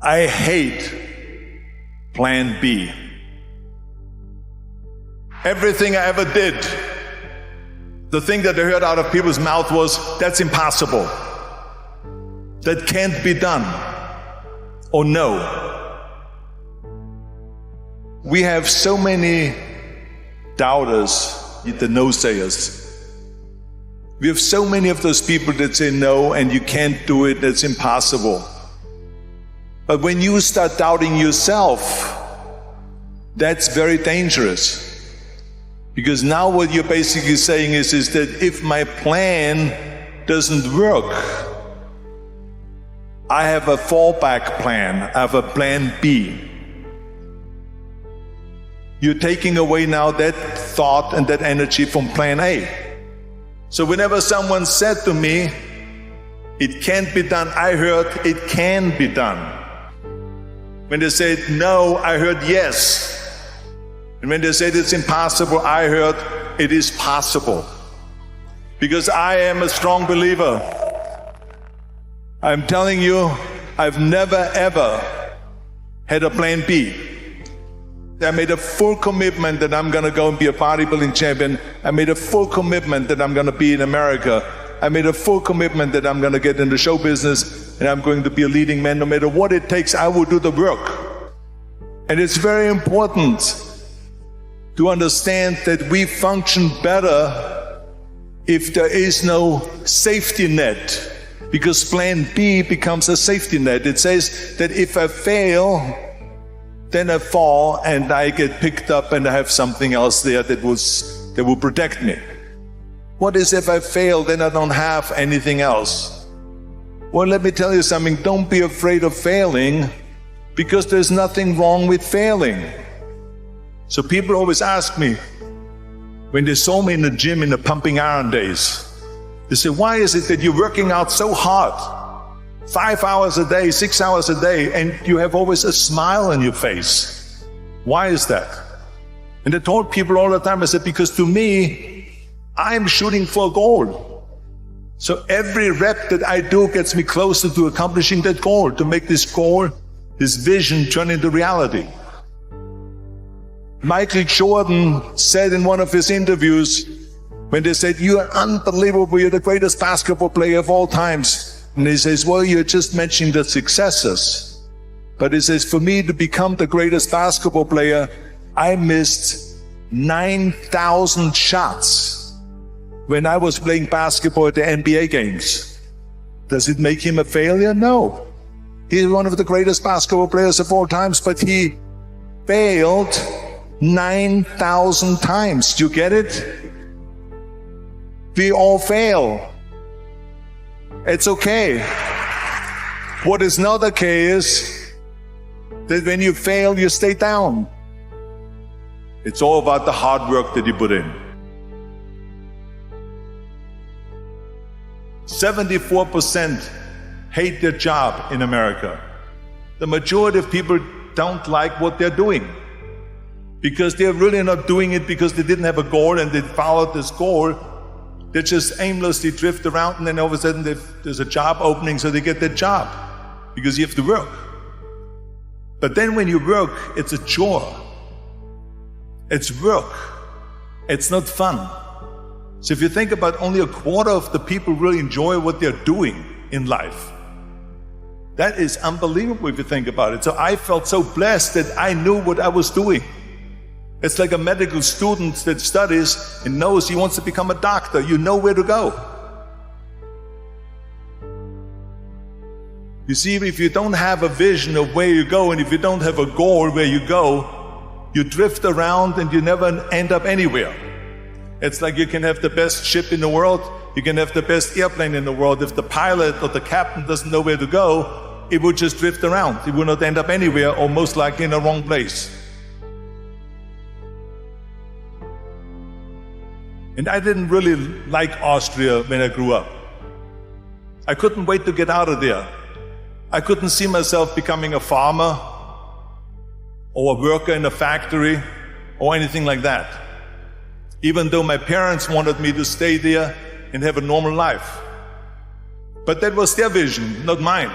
I hate plan B. Everything I ever did, the thing that I heard out of people's mouth was, that's impossible. That can't be done. Or no. We have so many doubters, the no-sayers. We have so many of those people that say no and you can't do it, that's impossible. But when you start doubting yourself, that's very dangerous. Because now what you're basically saying is that if my plan doesn't work, I have a fallback plan, I have a plan B. You're taking away now that thought and that energy from plan A. So whenever someone said to me, it can't be done, I heard it can be done. When they said no, I heard yes. And when they said it's impossible, I heard it is possible. Because I am a strong believer. I'm telling you, I've never ever had a plan B. I made a full commitment that I'm going to go and be a bodybuilding champion. I made a full commitment that I'm going to be in America. I made a full commitment that I'm going to get in the show business and I'm going to be a leading man. No matter what it takes, I will do the work. And it's very important to understand that we function better if there is no safety net, because plan B becomes a safety net. It says that if I fail, then I fall and I get picked up and I have something else there that will protect me. What is if I fail, then I don't have anything else? Well, let me tell you something, don't be afraid of failing, because there's nothing wrong with failing. So people always ask me, when they saw me in the gym in the pumping iron days, they say, why is it that you're working out so hard? 5 hours a day, 6 hours a day, and you have always a smile on your face. Why is that? And I told people all the time, I said, because to me, I'm shooting for a goal. So every rep that I do gets me closer to accomplishing that goal, to make this goal, this vision turn into reality. Michael Jordan said in one of his interviews, when they said, you are unbelievable, you're the greatest basketball player of all times. And he says, well, you're just mentioning the successes. But he says, for me to become the greatest basketball player, I missed 9,000 shots when I was playing basketball at the NBA games. Does it make him a failure? No. He's one of the greatest basketball players of all times, but he failed 9,000 times. Do you get it? We all fail. It's okay. What is not okay is that when you fail, you stay down. It's all about the hard work that you put in. 74% hate their job in America. The majority of people don't like what they're doing, because they're really not doing it because they didn't have a goal and they followed this goal. They just aimlessly drift around, and then all of a sudden there's a job opening, so they get that job because you have to work. But then when you work, it's a chore. It's work. It's not fun. So if you think about, only a quarter of the people really enjoy what they're doing in life. That is unbelievable if you think about it. So I felt so blessed that I knew what I was doing. It's like a medical student that studies and knows he wants to become a doctor. You know where to go. You see, if you don't have a vision of where you go, and if you don't have a goal where you go, you drift around and you never end up anywhere. It's like you can have the best ship in the world, you can have the best airplane in the world. If the pilot or the captain doesn't know where to go, it will just drift around. It will not end up anywhere, or most likely in the wrong place. And I didn't really like Austria when I grew up. I couldn't wait to get out of there. I couldn't see myself becoming a farmer or a worker in a factory or anything like that. Even though my parents wanted me to stay there and have a normal life. But that was their vision, not mine.